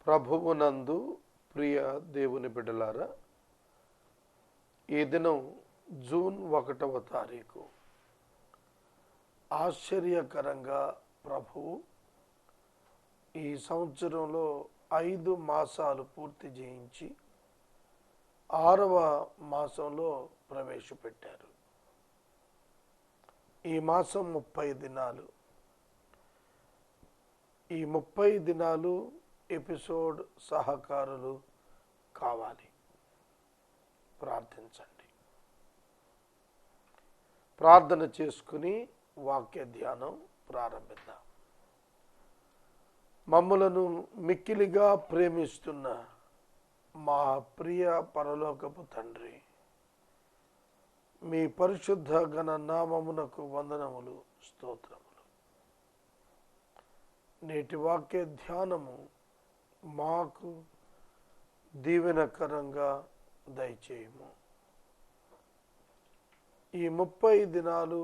ప్రభువునందు ప్రియ దేవుని బిడ్డలారా, ఈ దినం జూన్ 1వ తారీఖు. ఆశ్చర్యకరంగా ప్రభువు ఈ సంవత్సరంలో 5 మాసాలు పూర్తి చేయించి 6వ మాసంలో ప్రవేశపెట్టారు. ఈ మాసం 30 దినాలు. ఈ 30 దినాలు ఎపిసోడ్ సహకారులు కావాలి. ప్రార్థించండి. ప్రార్థన చేసుకుని వాక్య ధ్యానం ప్రారంభిద్దాం. మమ్ములను మిక్కిలిగా ప్రేమిస్తున్న మా ప్రియ పరలోకపు తండ్రి, మీ పరిశుద్ధ ఘన నామమునకు వందనములు, స్తోత్రములు. నేటి వాక్య ధ్యానము మాకు దీవెనకరంగా దయచేయము. ఈ 30 దినాలు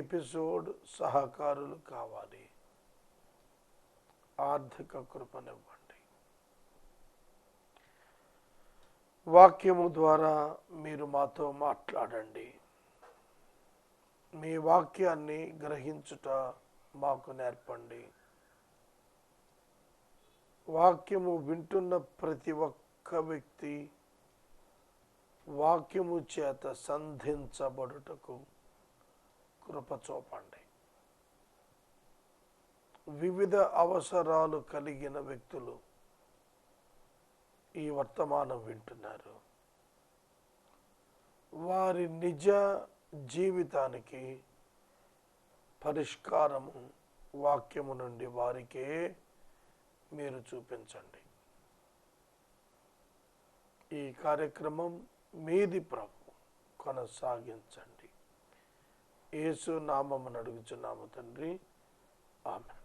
ఎపిసోడ్ సహకారులు కావాలి. ఆర్థిక కృపనివ్వండి. వాక్యము ద్వారా మీరు మాతో మాట్లాడండి. మీ వాక్యాన్ని గ్రహించుట మాకు నేర్పండి. వాక్యము వింటున్న ప్రతి ఒక్క వ్యక్తి వాక్యము చేత సంధించబడుటకు కృప చూపండి. వివిధ అవసరాలు కలిగిన వ్యక్తులు ఈ వర్తమానం వింటున్నారు. వారి నిజ జీవితానికి పరిష్కారము వాక్యము నుండి వారికే మీరు చూపించండి. ఈ కార్యక్రమం మీది ప్రభు, కొనసాగించండి. యేసు నామమున అడుగుచున్నాము తండ్రి, ఆమేన్.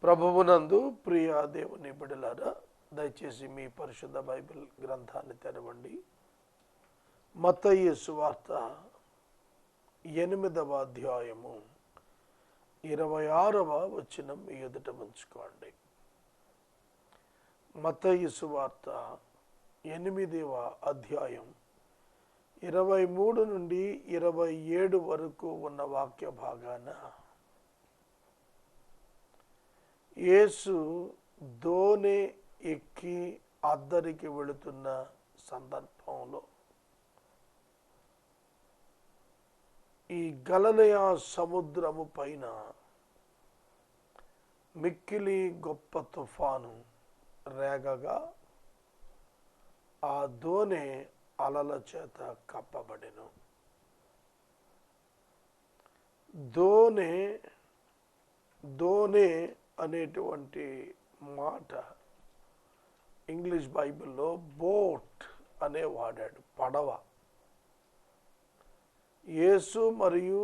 ప్రభువునందు ప్రియ దేవుని బిడ్డలారా, దయచేసి మీ పరిశుద్ధ బైబిల్ గ్రంథాన్ని తెరవండి. మత్తయి సువార్త 8వ అధ్యాయము 26వ వచనం మీ ఎదుట ఉంచుకోండి. మత్తయి సువార్త 8వ అధ్యాయం 23 నుండి 27 వరకు ఉన్న వాక్య భాగాన యేసు దోణి ఎక్కి అద్దరికి వెళుతున్న సందర్భంలో ఈ గలిలయ సముద్రము పైన మిక్కిలి గొప్ప తుఫాను రేగగా ఆ దోణి అలల చేత కప్పబడెను. దోణి అనేటువంటి మాట ఇంగ్లీష్ బైబిల్లో బోట్ అనే వాడాడు, పడవ. యేసు మరియు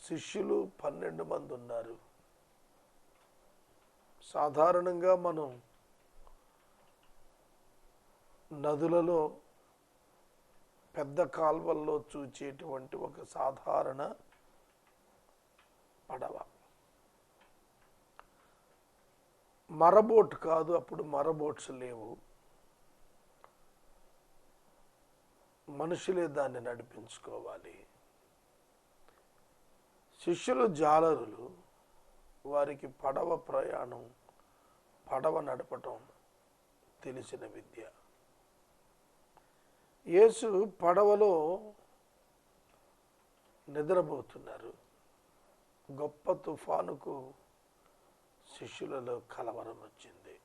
శిష్యులు 12 మంది ఉన్నారు. సాధారణంగా మనం నదులలో, పెద్ద కాల్వల్లో చూచేటువంటి ఒక సాధారణ పడవ. మరబోట్ కాదు, అప్పుడు మరబోట్స్ లేవు. మనుషులే దాన్ని నడిపించుకోవాలి. శిష్యులు జాలరులు, వారికి పడవ ప్రయాణం, పడవ నడపటం తెలిసిన విద్య. యేసు పడవలో నిద్రపోతున్నారు. గొప్ప తుఫానుకు శిష్యులలో కలవరం వచ్చింది.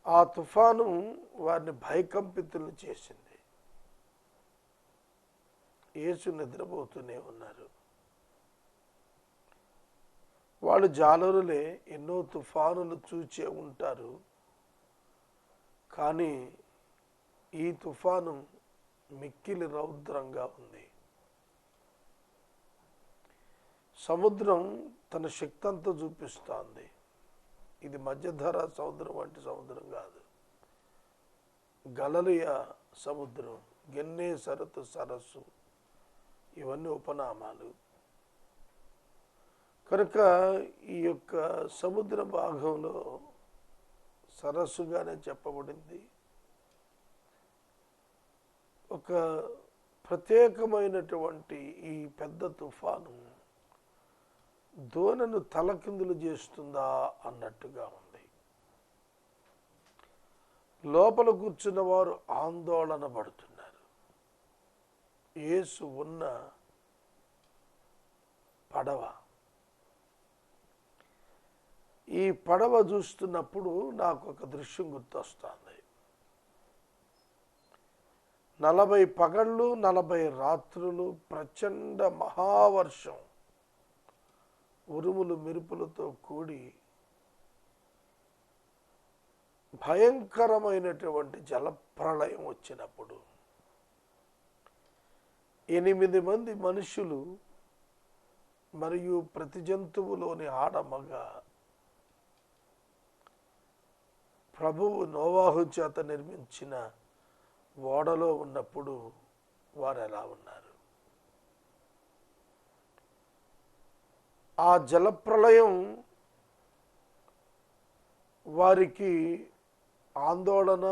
ఆ తుఫాను వారిని భయకంపితులను చేసింది. యేసు నిద్రపోతూనే ఉన్నారు. వాళ్ళు జాలరులే, ఎన్నో తుఫానులు చూచే ఉంటారు. కానీ ఈ తుఫాను మిక్కిలి రౌద్రంగా ఉంది. సముద్రం తన శక్తి అంతా చూపిస్తోంది. ఇది మధ్యధరా సముద్రం వంటి సముద్రం కాదు. గలిలయ సముద్రం, గెన్నేసరతు సరస్సు, ఇవన్నీ ఉపనామాలు. కనుక ఈ యొక్క సముద్ర భాగంలో సరస్సుగానే చెప్పబడింది. ఒక ప్రత్యేకమైనటువంటి ఈ పెద్ద తుఫాను దోణను తలకిందులు చేస్తుందా అన్నట్టుగా ఉంది. లోపల కూర్చున్న వారు ఆందోళన పడుతున్నారు. యేసు ఉన్న పడవ, ఈ పడవ చూస్తున్నప్పుడు నాకు ఒక దృశ్యం గుర్తొస్తుంది. 40 పగళ్ళు 40 రాత్రులు ప్రచండ మహావర్షం, ఉరుములు మెరుపులతో కూడి భయంకరమైనటువంటి జలప్రళయం వచ్చినప్పుడు 8 మంది మనుషులు మరియు ప్రతి జంతువులోని ఆడమగ ప్రభువు నోవాహు చేత నిర్మించిన ఓడలో ఉన్నప్పుడు వారు ఎలా ఉన్నారు? ఆ జలప్రళయం వారికి ఆందోళన,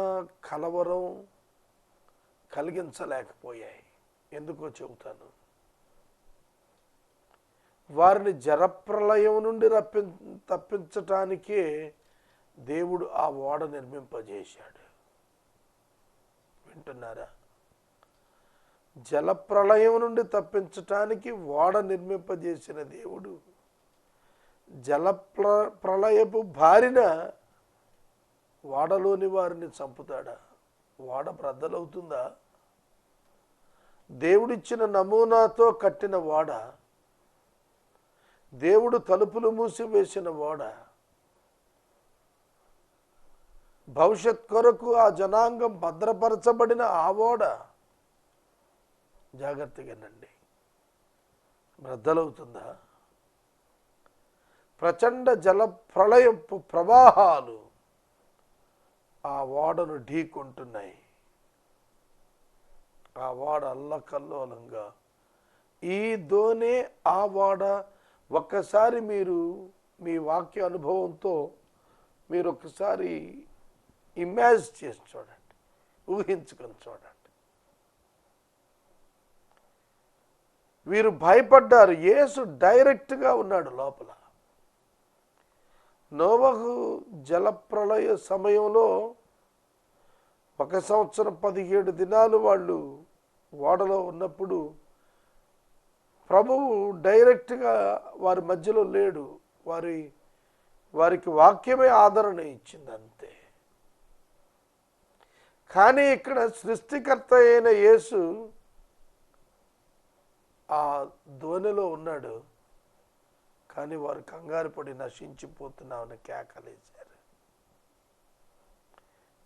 కలవరం కలిగించలేకపోయాయి. ఎందుకో చెబుతాను. వారిని జలప్రళయం నుండి తప్పించటానికే దేవుడు ఆ ఓడ నిర్మింపజేశాడు. వింటున్నారా? జలప్రళయం నుండి తప్పించటానికి ఓడ నిర్మింపజేసిన దేవుడు ప్రళయపు బారిన ఓడలోని వారిని చంపుతాడా? ఓడ బ్రద్దలవుతుందా? దేవుడిచ్చిన నమూనాతో కట్టిన ఓడ, దేవుడు తలుపులు మూసివేసిన ఓడ, భవిష్యత్ కొరకు ఆ జనాంగం భద్రపరచబడిన ఆ ఓడ జాగ్రత్తగానండి, బ్రద్దలవుతుందా? ప్రచండ జల ప్రళయపు ప్రవాహాలు ఆ ఓడను ఢీకొంటున్నాయి. ఆ ఓడ అల్లకల్లోలంగా, ఈ దోణే ఆ ఓడ. ఒక్కసారి మీరు మీ వాక్య అనుభవంతో మీరు ఒకసారి ఇమాజిన్ చేసి చూడండి, ఊహించుకొని చూడండి. వీరు భయపడ్డారు. యేసు డైరెక్ట్గా ఉన్నాడు లోపల. నోవహు జలప్రళయ సమయంలో 1 సంవత్సరం 17 దినాలు వాళ్ళు ఓడలో ఉన్నప్పుడు ప్రభువు డైరెక్ట్గా వారి మధ్యలో లేడు. వారికి వాక్యమే ఆదరణ ఇచ్చింది అంతే. కానీ ఇక్కడ సృష్టికర్త అయిన యేసు ఆ దోణిలో ఉన్నాడు. కానీ వారు కంగారు పడి నశించిపోతున్నామని కేకలేశారు.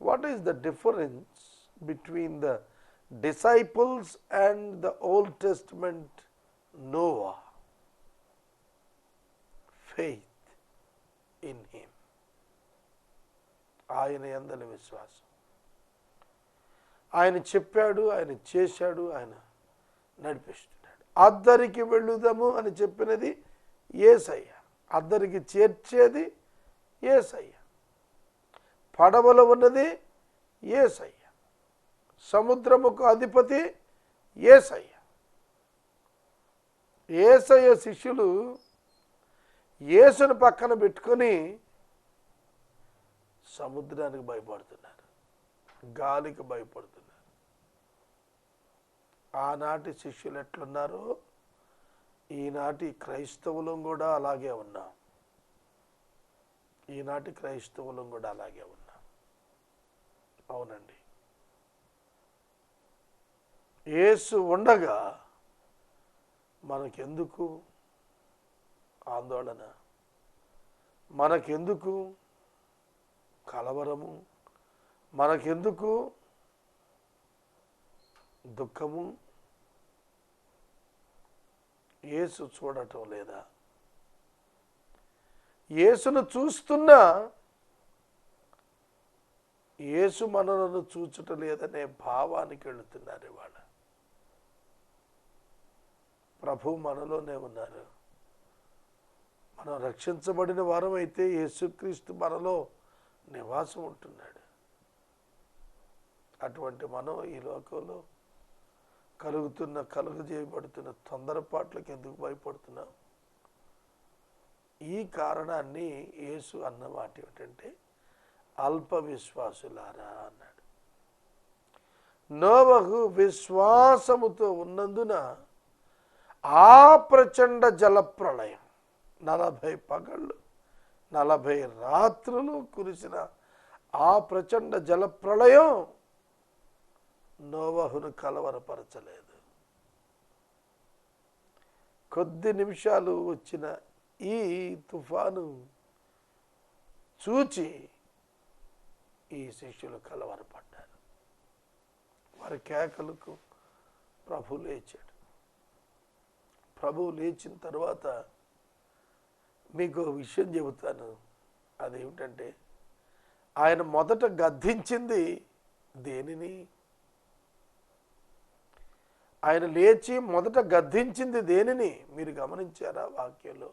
What is the difference between the disciples and the old testament Noah? Faith in him. ఆయన యందలి విశ్వాసం. ఆయన చెప్పాడు, ఆయన చేశాడు, ఆయన నడిపిస్తున్నాడు. అద్దరికి వెళ్ళుదాము అని చెప్పినది యేసయ్య, అద్దరికి చేర్చేది యేసయ్య, పడవలో ఉన్నది యేసయ్య, సముద్రముకు అధిపతి యేసయ్య. యేసయ్య శిష్యులు యేసును పక్కన పెట్టుకొని సముద్రానికి భయపడుతున్నారు, గాలికి భయపడుతున్నారు. ఆనాటి శిష్యులు ఎట్లున్నారో ఈనాటి క్రైస్తవులం కూడా అలాగే ఉన్నాం. ఈనాటి క్రైస్తవులం కూడా అలాగే ఉన్నాం. అవునండి. యేసు ఉండగా మనకెందుకు ఆందోళన, మనకెందుకు కలవరము, మనకెందుకు దుఃఖము? యేసు చూడటం లేదా? యేసును చూస్తున్నా యేసు మనలను చూచటం లేదనే భావానికి వెళుతున్నారు ఇవాళ. ప్రభు మనలోనే ఉన్నారు. మనం రక్షించబడిన వారం అయితే యేసుక్రీస్తు మనలో నివాసం ఉంటున్నాడు. అటువంటి మనం ఈ లోకంలో కలుగజేయబడుతున్న తొందరపాట్లకు ఎందుకు భయపడుతున్నాం? ఈ కారణాన్ని యేసు అన్న మాట ఏమిటంటే అల్ప విశ్వాసులారా అన్నాడు. నోవహు విశ్వాసముతో ఉన్నందున ఆ ప్రచండ జలప్రళయం 40 పగళ్ళు 40 రాత్రులు కురిసిన ఆ ప్రచండ జలప్రళయం నోవహును కలవరపరచలేదు. కొద్ది నిమిషాలు వచ్చిన ఈ తుఫాను చూచి ఈ శిష్యులు కలవరపడ్డారు. వారి కేకలకు ప్రభువు లేచాడు. ప్రభువు లేచిన తర్వాత మీకు విషయం చెబుతాను. అదేమిటంటే ఆయన మొదట గద్దించింది దేనిని? ఆయన లేచి మొదట గద్దించింది దేనిని? మీరు గమనించారా వాక్యంలో?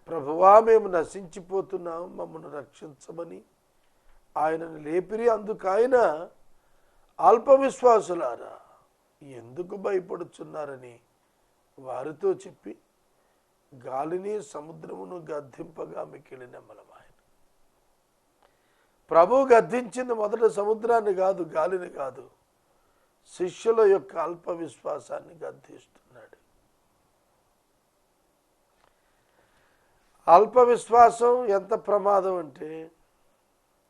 ప్రభువా, మేము నశించిపోతున్నాం, మమ్మల్ని రక్షించమని ఆయనను లేపిరి. అందుకు ఆయన అల్ప విశ్వాసులారా ఎందుకు భయపడుచున్నారని వారితో చెప్పి గాలిని సముద్రమును గద్దింపగా మిక్కిలి నమ్మలమాయన. ప్రభు గద్దించింది మొదట సముద్రాన్ని కాదు, గాలిని కాదు, శిష్యుల యొక్క అల్ప విశ్వాసాన్ని గద్దిస్తున్నాడు. అల్ప విశ్వాసం ఎంత ప్రమాదం అంటే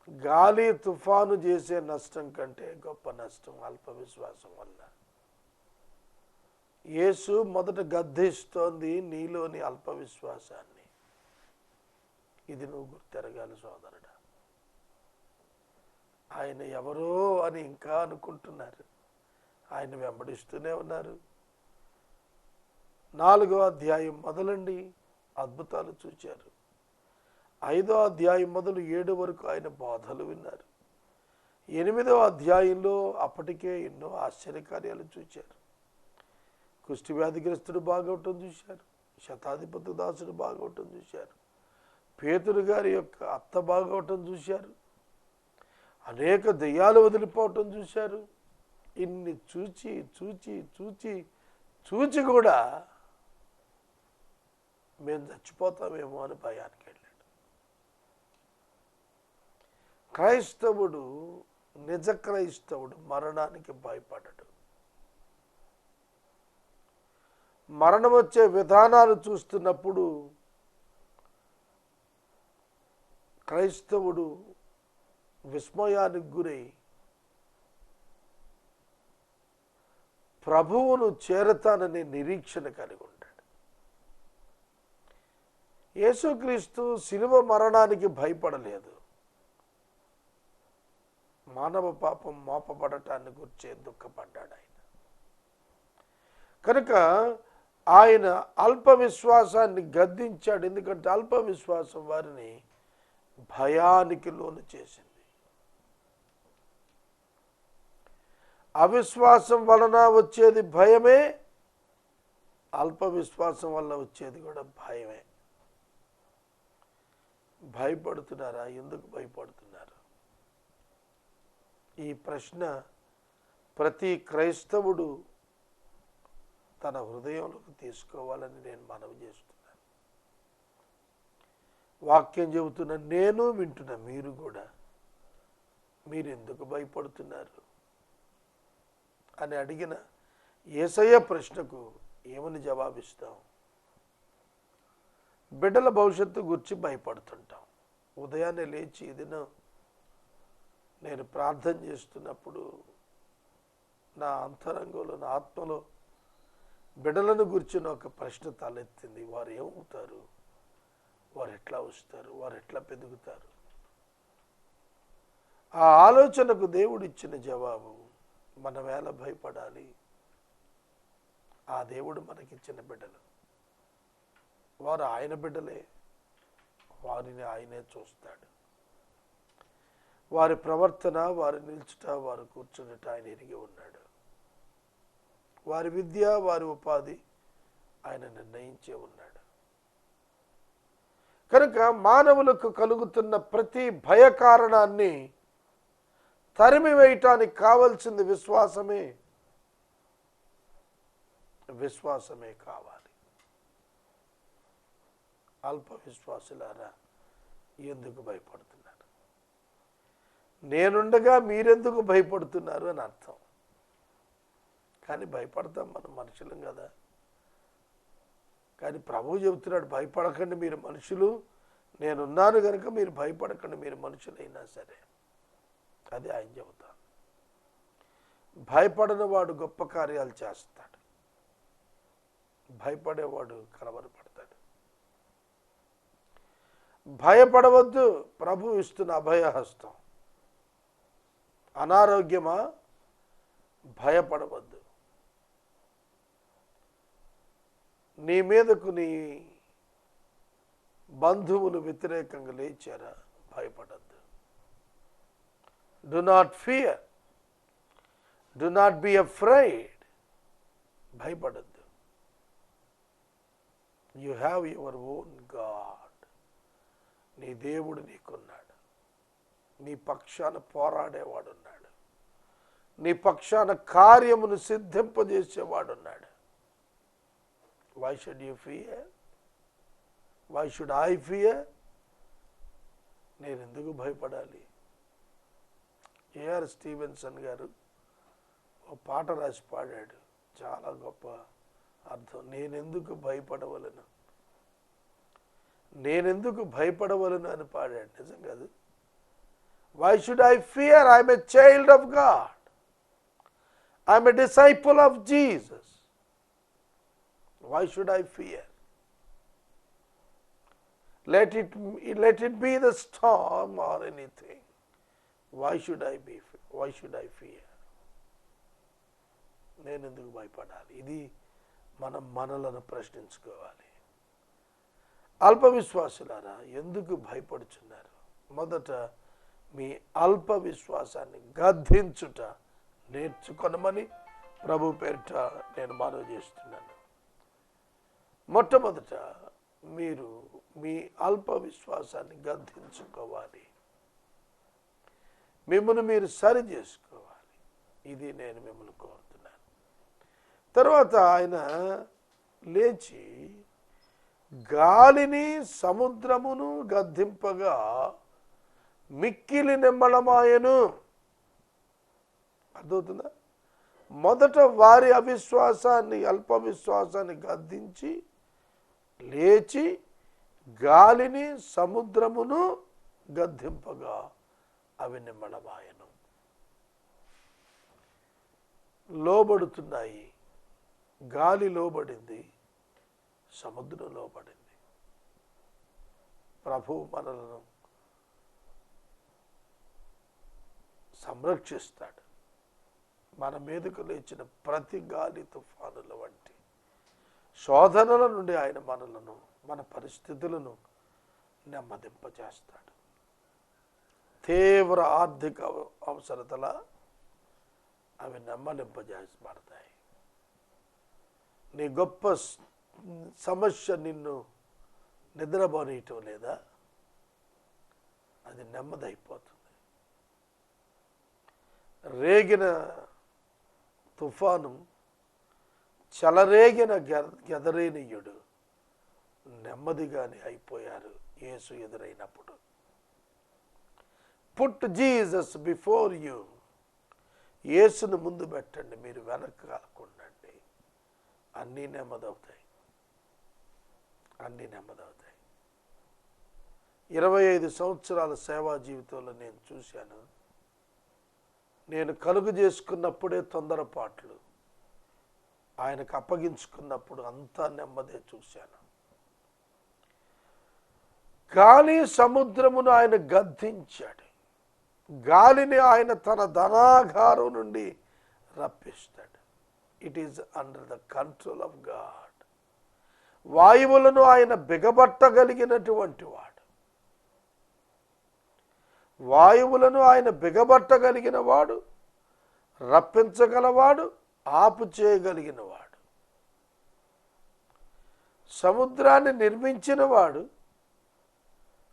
గాలి తుఫాను చేసే నష్టం కంటే గొప్ప నష్టం అల్ప విశ్వాసం వల్ల. యేసు మొదట గద్దిస్తోంది నీలోని అల్ప విశ్వాసాన్ని. ఇది నువ్వు గుర్తెరగాలి సోదరుడా. ఆయన ఎవరో అని ఇంకా అనుకుంటున్నారు. ఆయన వెంబడిస్తూనే ఉన్నారు. 4వ అధ్యాయం మొదలండి అద్భుతాలు చూచారు. 5వ అధ్యాయం మొదలు 7 వరకు ఆయన బోధలు విన్నారు. 8వ అధ్యాయంలో అప్పటికే ఎన్నో ఆశ్చర్యకార్యాలు చూచారు. కుష్టి వ్యాధిగ్రస్తుడు బాగవటం చూశారు. శతాధిపతి దాసుడు బాగవటం చూశారు. పేతురు గారి యొక్క అత్త బాగవటం చూశారు. అనేక దెయ్యాలు వదిలిపోవటం చూశారు. ఇన్ని చూచి చూచి చూచి చూచి కూడా మేము చచ్చిపోతామేమో అని భయానికి వెళ్ళాడు. క్రైస్తవుడు, నిజ క్రైస్తవుడు మరణానికి భయపడడు. మరణం వచ్చే విధానాలు చూస్తున్నప్పుడు క్రైస్తవుడు విస్మయానికి గురై ప్రభువును చేరతాననే నిరీక్షణ కలిగి ఉంటాడు. యేసుక్రీస్తు శిలువ మరణానికి భయపడలేదు. మానవ పాపం మోపబడటాన్ని గురించి దుఃఖపడ్డాడు ఆయన. కనుక ఆయన అల్ప విశ్వాసాన్ని గద్దించాడు. ఎందుకంటే అల్ప విశ్వాసం వారిని భయానికి లోను చేసింది. అవిశ్వాసం వలన వచ్చేది భయమే, అల్ప విశ్వాసం వల్ల వచ్చేది కూడా భయమే. భయపడుతున్నారా? ఎందుకు భయపడుతున్నారు? ఈ ప్రశ్న ప్రతి క్రైస్తవుడు తన హృదయంలోకి తీసుకోవాలని నేను మనవి చేస్తున్నాను. వాక్యం చెబుతున్న నేను వింటున్న మీరు కూడా మీరు ఎందుకు భయపడుతున్నారు అని అడిగిన యేసయ్య ప్రశ్నకు ఏమని జవాబిస్తాం? బిడ్డల భవిష్యత్తు గురించి భయపడుతుంటాం. ఉదయాన్నే లేచి దినం నేను ప్రార్థన చేస్తున్నప్పుడు నా అంతరంగంలో, నా ఆత్మలో బిడ్డలను గురించిన ఒక ప్రశ్న తలెత్తింది. వారు ఏమవుతారు? వారు ఎట్లా వస్తారు? వారు ఎట్లా పెరుగుతారు? ఆ ఆలోచనకు దేవుడు ఇచ్చిన జవాబు, మనం ఎలా భయపడాలి? ఆ దేవుడు మనకిచ్చిన బిడ్డలు, వారు ఆయన బిడ్డలే. వారిని ఆయనే చూస్తాడు. వారి ప్రవర్తన, వారి నిల్చుట, వారు కూర్చున్నట ఆయన ఎరిగి ఉన్నాడు. వారి విద్య, వారి ఉపాధి ఆయన నిర్ణయించే ఉన్నాడు. కనుక మానవులకు కలుగుతున్న ప్రతి భయకారణాన్ని తరిమి వేయటానికి కావాల్సింది విశ్వాసమే. విశ్వాసమే కావాలి. అల్ప విశ్వాసులారా, ఎందుకు భయపడుతున్నారు? నేనుండగా మీరెందుకు భయపడుతున్నారు అని అర్థం. కానీ భయపడతాం, మనం మనుషులం కదా. కానీ ప్రభువు చెబుతున్నాడు, భయపడకండి మీరు మనుషులు, నేనున్నాను కనుక మీరు భయపడకండి, మీరు మనుషులైనా సరే. అది ఆయన చెబుతాను. భయపడని వాడు గొప్ప కార్యాలు చేస్తాడు, భయపడేవాడు కలవరపడతాడు. భయపడవద్దు, ప్రభు ఇస్తున్న అభయహస్తం. అనారోగ్యమా? భయపడవద్దు. నీ మీదకు నీ బంధువులు వ్యతిరేకంగా లేచారా? భయపడద్దు. Do not fear, do not be afraid. భయపడద్దు. You have your own God. నీ దేవుడు నీకున్నాడు, నీ పక్షాన పోరాడేవాడున్నాడు, నీ పక్షాన కార్యమును సిద్ధింపజేసేవాడున్నాడు. Why should you fear? Why should I fear? నేను ఎందుకు భయపడాలి? ఏఆర్ స్టీవెన్సన్ గారు ఒక పాట రాసి పాడాడు, చాలా గొప్ప అర్థం. నేనెందుకు భయపడవలను, నేనెందుకు భయపడవలను అని పాడాడు. నిజం కాదు? Why should I fear? I'm a child of God, I'm a disciple of Jesus. Why should I fear? Let it be the storm or anything. Why should I fear? నేను ఎందుకు భయపడాలి? ఇది మనం మనలను ప్రశ్నించుకోవాలి. అల్ప విశ్వాసులారా, ఎందుకు భయపడుచున్నారు? మొదట మీ అల్ప విశ్వాసాన్ని గద్దించుట నేర్చుకొనమని ప్రభు పేరిట నేను మనవి చేస్తున్నాను. మొట్టమొదట మీరు మీ అల్ప విశ్వాసాన్ని గద్దించుకోవాలి, మిమ్మల్ని మీరు సరి చేసుకోవాలి. ఇది నేను మిమ్మల్ని కోరుతున్నాను. తర్వాత ఆయన లేచి గాలిని సముద్రమును గద్దింపగా మిక్కిలి నిమ్మళమాయెను. అర్థమవుతుందా? మొదట వారి అవిశ్వాసాన్ని, అల్ప విశ్వాసాన్ని గద్దించి లేచి గాలిని సముద్రమును గద్దింపగా అవి నిమ్మళమాయెను. లోబడుతున్నాయి. గాలి లోబడింది, సముద్రం లోబడింది. ప్రభువు మనలను సంరక్షిస్తాడు. మన మీదకు లేచిన ప్రతి గాలి తుఫానుల వంటి శోధనల నుండి ఆయన మనలను, మన పరిస్థితులను నెమ్మదింపజేస్తాడు. తీవ్ర ఆర్థిక అవసరతల అవి నెమ్మదింపజేయబడతాయి. నీ గొప్ప సమస్య నిన్ను నిద్రపోనీయటం లేదా? అది నెమ్మదైపోతుంది. రేగిన తుఫాను, చెలరేగిన గెదరేనీయుడు నెమ్మదిగానే అయిపోయారు యేసు ఎదురైనప్పుడు. Put Jesus before you. యేసును ముందు పెట్టండి, మీరు వెనక్కి కాకుండండి. అన్నీ నెమ్మదవుతాయి, అన్నీ నెమ్మదవుతాయి. 25 సంవత్సరాల సేవా జీవితంలో నేను చూశాను, నేను కలుగు చేసుకున్నప్పుడే తొందరపాట్లు, ఆయనకు అప్పగించుకున్నప్పుడు అంతా నెమ్మదే చూశాను. గాలి సముద్రమును ఆయన గద్దించాడు. గాలిని ఆయన తన ధనాగారం నుండి రప్పిస్తాడు. It is under the control of God. వాయువులను ఆయన బిగబట్టగలిగినటువంటి వాడు. వాయువులను ఆయన బిగబట్టగలిగిన వాడు, రప్పించగలవాడు, ఆపు చేయగలిగిన వాడు. సముద్రాన్ని నిర్మించిన వాడు,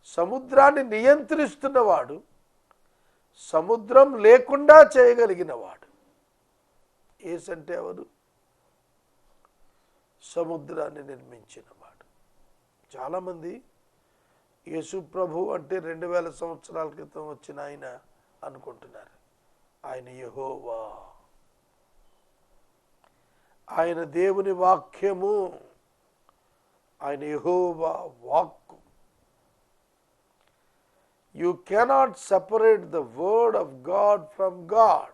సముద్రాన్ని నియంత్రిస్తున్నవాడు, సముద్రం లేకుండా చేయగలిగినవాడు. యేసు అంటే ఎవరు? సముద్రాన్ని నిర్మించినవాడు. చాలామంది యేసు ప్రభు అంటే 2000 సంవత్సరాల క్రితం వచ్చిన ఆయన అనుకుంటున్నారు. ఆయన యెహోవా, ఆయన దేవుని వాక్యము, ఆయన యెహోవా వాక్కు. You cannot separate the word of God from God.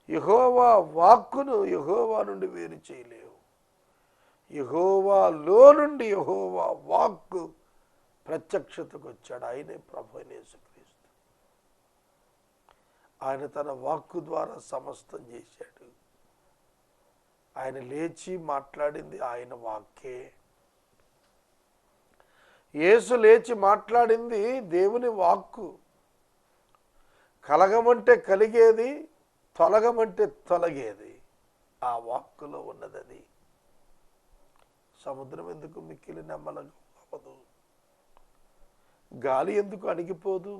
యెహోవా వాక్కును యెహోవా నుండి వేరు చేయలేవు. యెహోవాలో నుండి యెహోవా వాక్కు ప్రత్యక్షతకు వచ్చాడు. ఆయనే ప్రభు అయిన యేసుక్రీస్తు. ఆయన తన వాక్కు ద్వారా సమస్తం చేశాడు. ఆయన లేచి మాట్లాడింది ఆయన వాక్కే. యేసు లేచి మాట్లాడింది దేవుని వాక్కు. కలగమంటే కలిగేది, తొలగమంటే తొలగేది ఆ వాక్కులో ఉన్నది. సముద్రం ఎందుకు మిక్కిలి నమ్మలగవదు? గాలి ఎందుకు అణిగిపోదు?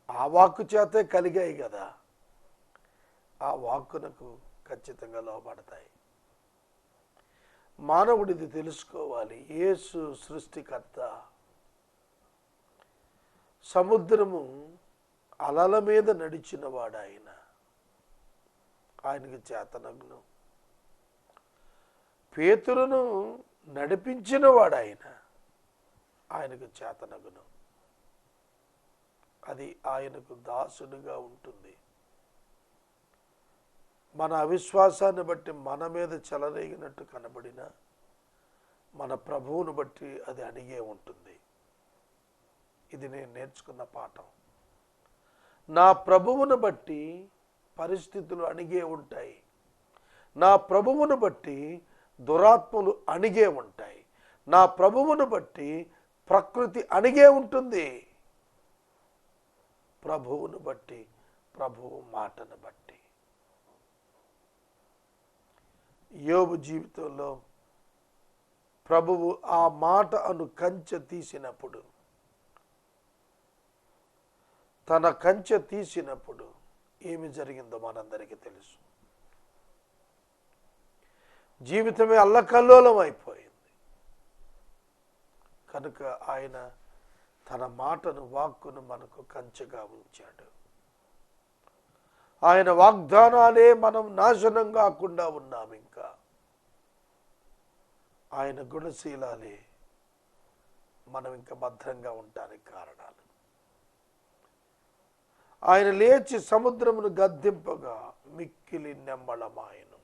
ఆ వాక్కు చేతే కలిగాయి కదా, ఆ వాక్కునకు ఖచ్చితంగా లోబడతాయి. మానవుడిది తెలుసుకోవాలి. యేసు సృష్టికర్త. సముద్రము అలల మీద నడిచినవాడు ఆయన. ఆయనకి చేతనగ్ను. పేతురును నడిపించినవాడు ఆయన. ఆయనకు చేతనగ్ను. అది ఆయనకు దాసుడిగా ఉంటుంది. మన అవిశ్వాసాన్ని బట్టి మన మీద చెలరేగినట్టు కనబడిన మన ప్రభువును బట్టి అది అణిగే ఉంటుంది. ఇది నేను నేర్చుకున్న పాఠం. నా ప్రభువును బట్టి పరిస్థితులు అణిగే ఉంటాయి. నా ప్రభువును బట్టి దురాత్మలు అణిగే ఉంటాయి. నా ప్రభువును బట్టి ప్రకృతి అణిగే ఉంటుంది. ప్రభువును బట్టి, ప్రభువు మాటను బట్టి. యోబు జీవితంలో ప్రభువు ఆ మాట అను కంచె తీసినప్పుడు, తన కంచె తీసినప్పుడు ఏమి జరిగిందో మనందరికీ తెలుసు. జీవితమే అల్లకల్లోలం అయిపోయింది. కనుక ఆయన తన మాటను, వాక్కును మనకు కంచెగా ఉంచాడు. ఆయన వాగ్దానాలే మనం నాశనం కాకుండా ఉన్నాం. ఇంకా ఆయన గుణశీలాలే మనం ఇంకా భద్రంగా ఉండడానికి కారణాలు. ఆయన లేచి సముద్రమును గద్దింపగా మిక్కిలి నెమ్మళమాయను.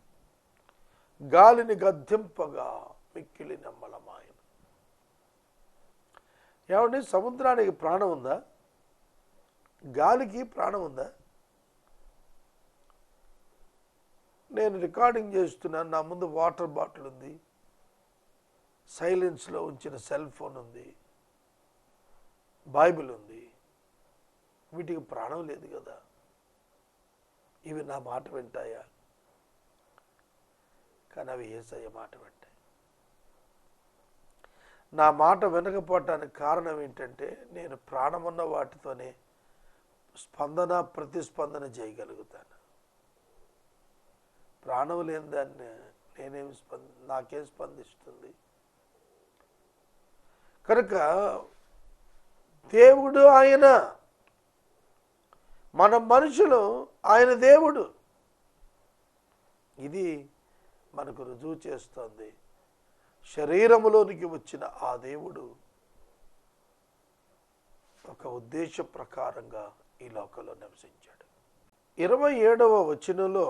గాలిని గద్దింపగా మిక్కిలి నెమ్మళమాయను. ఏమండి, సముద్రానికి ప్రాణం ఉందా? గాలికి ప్రాణం ఉందా? నేను రికార్డింగ్ చేస్తున్నాను. నా ముందు వాటర్ బాటిల్ ఉంది, సైలెన్స్లో ఉంచిన సెల్ ఫోన్ ఉంది, బైబిల్ ఉంది. వీటికి ప్రాణం లేదు కదా. ఇవి నా మాట వింటాయా? కానీ అవి యేసయ్య మాట వింటాయి. నా మాట వినకపోవటానికి కారణం ఏంటంటే నేను ప్రాణమున్న వాటితోనే స్పందన, ప్రతిస్పందన చేయగలుగుతాను. ప్రాణం లేని దాన్ని నాకేం స్పందిస్తుంది? కనుక దేవుడు ఆయన, మన మనుషులు ఆయన దేవుడు. ఇది మనకు రుజువు చేస్తోంది. శరీరములోనికి వచ్చిన ఆ దేవుడు ఒక ఉద్దేశ ప్రకారంగా ఈ లోకంలో నివసించాడు. 27వ వచనంలో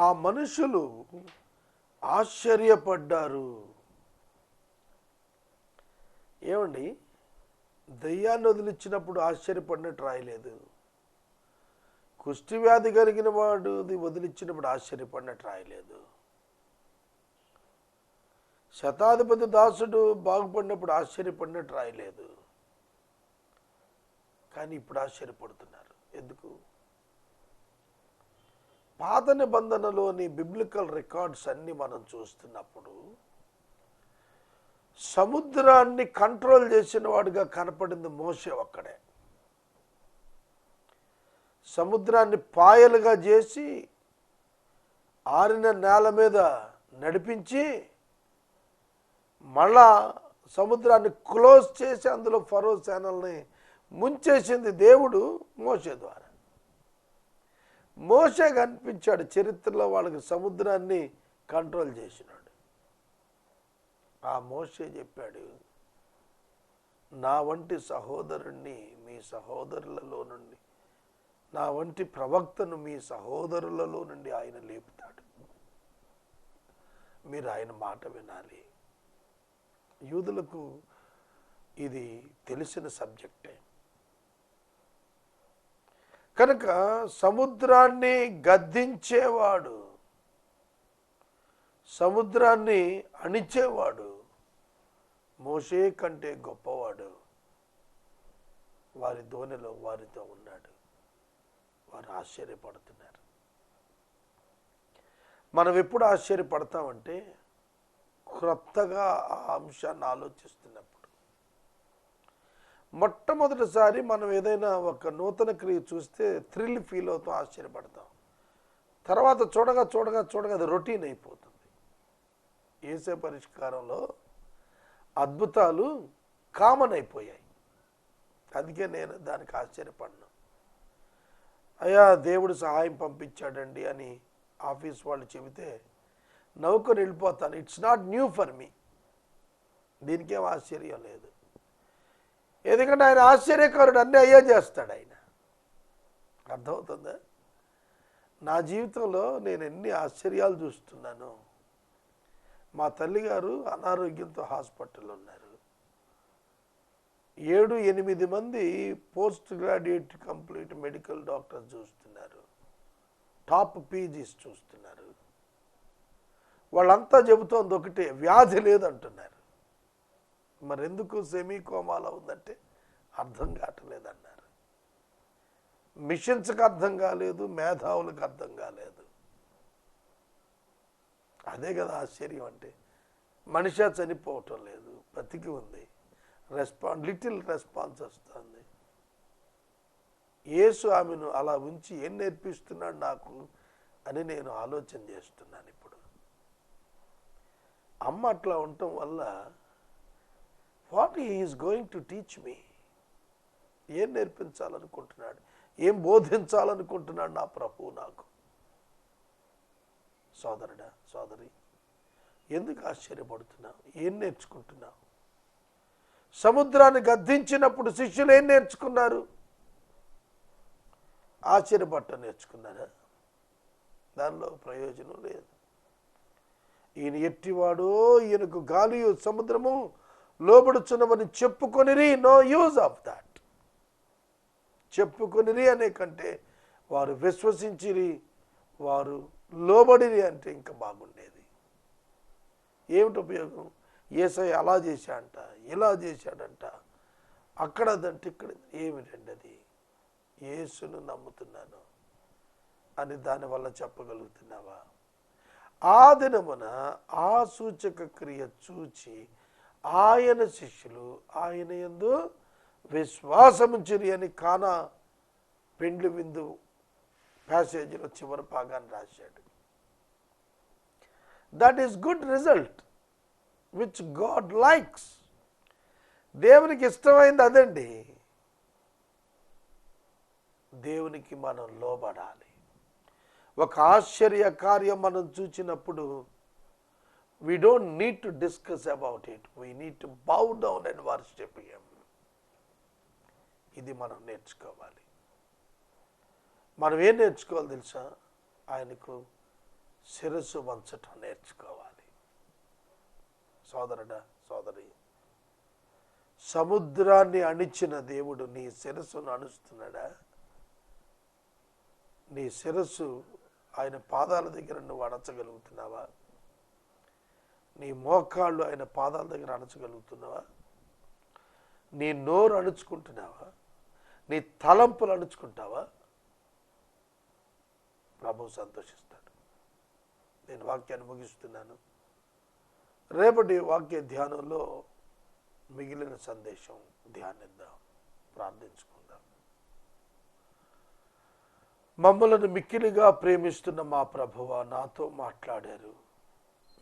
ఆ మనుషులు ఆశ్చర్యపడ్డారు. ఏమండి, దయ్యాన్ని వదిలించినప్పుడు ఆశ్చర్యపడినట్టు రాయలేదు. కుష్టి వ్యాధి కలిగిన వాడుది వదిలించినప్పుడు ఆశ్చర్యపడినట్టు రాయలేదు. శతాధిపతి దాసుడు బాగుపడినప్పుడు ఆశ్చర్యపడినట్టు రాయలేదు. కానీ ఇప్పుడు ఆశ్చర్యపడుతున్నారు. ఎందుకు? పాత నిబంధనలోని బిబ్లికల్ రికార్డ్స్ అన్నీ మనం చూస్తున్నప్పుడు సముద్రాన్ని కంట్రోల్ చేసిన వాడుగా కనపడింది మోషే ఒక్కడే. సముద్రాన్ని పాయలుగా చేసి ఆరిన నేల మీద నడిపించి మళ్ళా సముద్రాన్ని క్లోజ్ చేసి అందులో ఫరో సేనల్ని ముంచేసింది దేవుడు మోషే ద్వారా. మోషే కనిపించాడు చరిత్రలో వాళ్ళకి సముద్రాన్ని కంట్రోల్ చేసినాడు. ఆ మోషే చెప్పాడు, నా వంటి సహోదరుణ్ణి మీ సహోదరులలో నుండి, నా వంటి ప్రవక్తను మీ సహోదరులలో నుండి ఆయన లేపుతాడు, మీరు ఆయన మాట వినాలి. యూదులకు ఇది తెలిసిన సబ్జెక్టే. కనుక సముద్రాన్ని గద్దించేవాడు, సముద్రాన్ని అణిచేవాడు మోషే కంటే గొప్పవాడు వారి దోణిలో వారితో ఉన్నాడు. వారు ఆశ్చర్యపడుతున్నారు. మనం ఎప్పుడు ఆశ్చర్యపడతామంటే క్రొత్తగా ఆ అంశాన్ని ఆలోచిస్తున్నప్పుడు. మొట్టమొదటిసారి మనం ఏదైనా ఒక నూతన క్రియ చూస్తే థ్రిల్ ఫీల్ అవుతాం, ఆశ్చర్యపడతాం. తర్వాత చూడగా చూడగా చూడగా అది రొటీన్ అయిపోతుంది. యేసు పరిష్కారంలో అద్భుతాలు కామన్ అయిపోయాయి. అందుకే నేను దానికి ఆశ్చర్యపడ్డాను. అయ్యా దేవుడు సహాయం పంపించాడండి అని ఆఫీస్ వాళ్ళు చెబితే నవ్వుకొని వెళ్ళిపోతాను. It's not new for me. దీనికేం ఆశ్చర్యం లేదు. ఎందుకంటే ఆయన ఆశ్చర్యకారుడు, అన్నీ అయ్యే చేస్తాడు ఆయన. అర్థమవుతుందా? నా జీవితంలో నేను ఎన్ని ఆశ్చర్యాలు చూస్తున్నాను. మా తల్లిగారు అనారోగ్యంతో హాస్పిటల్లో ఉన్నారు. 7-8 మంది post graduate complete medical doctors చూస్తున్నారు, టాప్ పీజీస్ చూస్తున్నారు. వాళ్ళంతా చెబుతోంది ఒకటే, వ్యాధి లేదంటున్నారు. మరెందుకు సెమీ కోమాలో ఉందంటే అర్థం కావట్లేదన్నారు. మిషన్స్కి అర్థం కాలేదు, మేధావులకు అర్థం కాలేదు. అదే కదా ఆశ్చర్యం అంటే. మనిషి చనిపోవటం లేదు, బతికి ఉంది. లిటిల్ రెస్పాన్స్ వస్తుంది. యేసు ఆమెను అలా ఉంచి ఏం నేర్పిస్తున్నాడు నాకు అని నేను ఆలోచన చేస్తున్నాను ఇప్పుడు. అమ్మ అట్లా ఉండటం వల్ల what he is going to teach me, ఏం నేర్పించాలనుకుంటున్నాడు, ఏం బోధించాలనుకుంటున్నాడు నా ప్రభువు నాకు. సోదరుడా, సోదరి, ఎందుకు ఆశ్చర్యపడుతున్నావు? ఏం నేర్చుకుంటున్నావు? సముద్రాన్ని గద్దించినప్పుడు శిష్యులు ఏం నేర్చుకున్నారు? ఆశ్చర్యపడటం నేర్చుకున్నారా? దానిలో ప్రయోజనం లేదు. ఈయన ఎట్టివాడో, ఈయనకు గాలియు సముద్రము లోబడుచున్నవని చెప్పుకొనిరి. No use of that. చెప్పుకొనిరి అనే కంటే వారు విశ్వసించిరి, వారు లోబడిరి అంటే ఇంకా బాగుండేది. ఏమిటి ఉపయోగం? యేసయ్య అలా చేశాడంట, ఇలా చేశాడంట, అక్కడదంటే ఇక్కడ. ఏమిటండి అది? యేసును నమ్ముతున్నాను అని దానివల్ల చెప్పగలుగుతున్నావా? ఆ దినమున ఆ సూచక క్రియ చూచి ఆయన శిష్యులు ఆయన యందు విశ్వాసముంచిరి అని కానా పెండ్లి విందు ప్యాసేజీలో చివరి భాగాన్ని రాశాడు. That is good result which God likes. దేవునికి ఇష్టమైంది అదండి. దేవునికి మనం లోబడాలి. ఒక ఆశ్చర్య కార్యం మనం చూచినప్పుడు we don't need to discuss about it. We need to bow down and worship him. ఇది మనం నేర్చుకోవాలి. మనం ఏం నేర్చుకోవాలి తెలుసా? ఆయనకు శిరస్సు వంచటం నేర్చుకోవాలి. సోదరుడా, సోదరి, సముద్రాన్ని అణిచిన దేవుడు నీ శిరస్సును అణుస్తున్నాడా? నీ శిరస్సు ఆయన పాదాల దగ్గర నువ్వు అణచగలుగుతున్నావా? నీ మోకాళ్ళు ఆయన పాదాల దగ్గర అణచగలుగుతున్నావా? నీ నోరు అణుచుకుంటున్నావా? నీ తలంపులు అణుచుకుంటావా? ప్రభు సంతోషిస్తాడు. నేను వాక్యాన్ని ముగిస్తున్నాను. రేపటి వాక్య ధ్యానంలో మిగిలిన సందేశం ధ్యానిద్దాం, ప్రార్థించుకుందాం. మమ్మలను మిక్కిలిగా ప్రేమిస్తున్న మా ప్రభువా, నాతో మాట్లాడారు,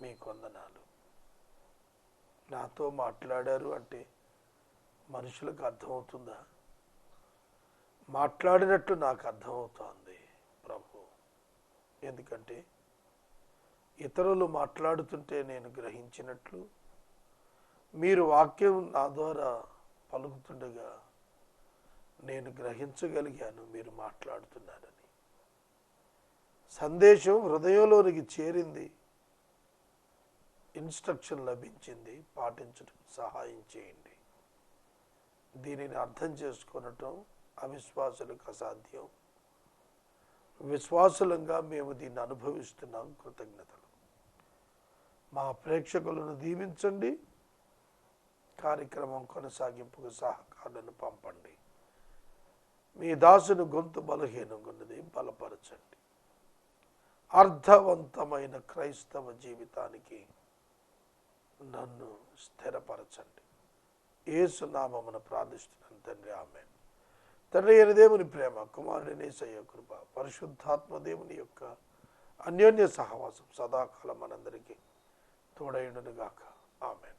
మీకు వందనాలు. నాతో మాట్లాడారు అంటే మనుషులకు అర్థమవుతుందా? మాట్లాడినట్లు నాకు అర్థమవుతోంది ప్రభు. ఎందుకంటే ఇతరులు మాట్లాడుతుంటే నేను గ్రహించినట్లు మీరు వాక్యం నా ద్వారా పలుకుతుండగా నేను గ్రహించగలిగాను మీరు మాట్లాడుతున్నారని. సందేశం హృదయంలోనికి చేరింది, ఇన్స్ట్రక్షన్ లభించింది, పాటించడం సహాయం చేయండి. దీనిని అర్థం చేసుకొనటం అవిశ్వాసులకు అసాధ్యం. విశ్వాసులంగా మేము దీన్ని అనుభవిస్తున్నాం. కృతజ్ఞతలు. మా ప్రేక్షకులను దీవించండి. కార్యక్రమం కొనసాగింపుకు సహకారులను పంపండి. మీ దాసుని గొంతు బలహీనంగున్నది, బలపరచండి. అర్థవంతమైన క్రైస్తవ జీవితానికి నన్ను స్థిరపరచండి. యేసు నామమున ప్రార్థిస్తున్నాను తండ్రి, ఆమేన్. తండ్రి అయిన దేవుని ప్రేమ, కుమారుని యేసయ్య కృప, పరిశుద్ధాత్మ దేవుని యొక్క అన్యోన్య సహవాసం సదాకాలం మనందరికీ తోడైండును గాక. ఆమేన్.